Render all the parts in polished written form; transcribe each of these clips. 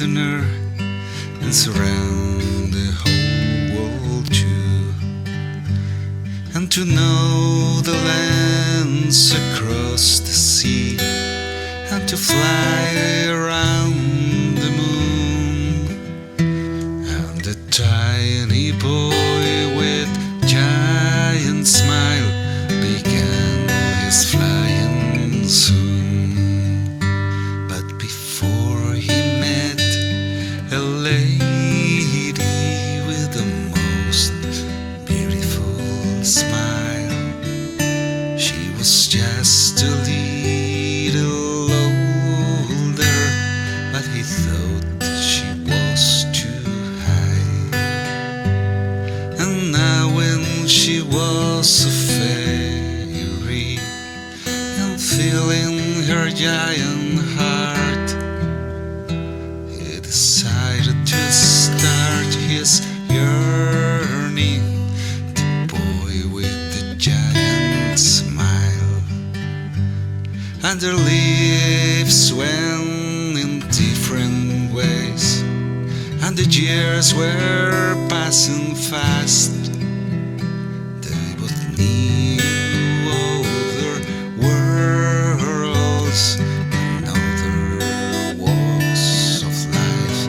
on her and surround the whole world too, and to know the lands across the sea, and to fly around the moon. And the tiny boy with giant smile began his flying soon. But before he met a lady with the most beautiful smile, she was just a little older, but he thought she was too high. And now when she was a fairy, and feeling her giant heart, he decided to start his journey, the boy with the giant smile. And their lives went in different ways, and the years were passing fast. They both knew other worlds and other walks of life.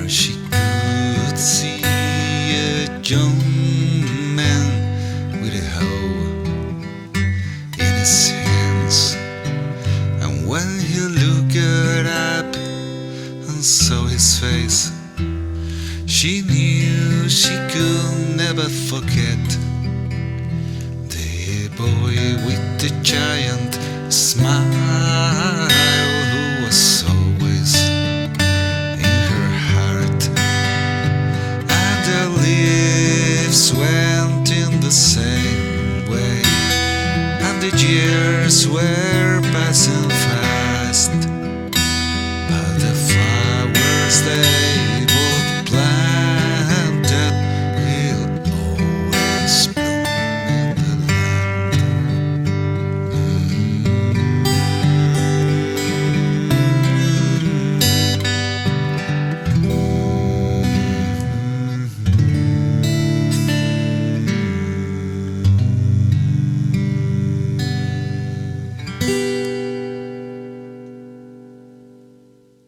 She could see a young man with a hoe in his hands, and when he looked up and saw his face, she knew she could never forget the boy with the giant smile who was always went in the same way, and the years went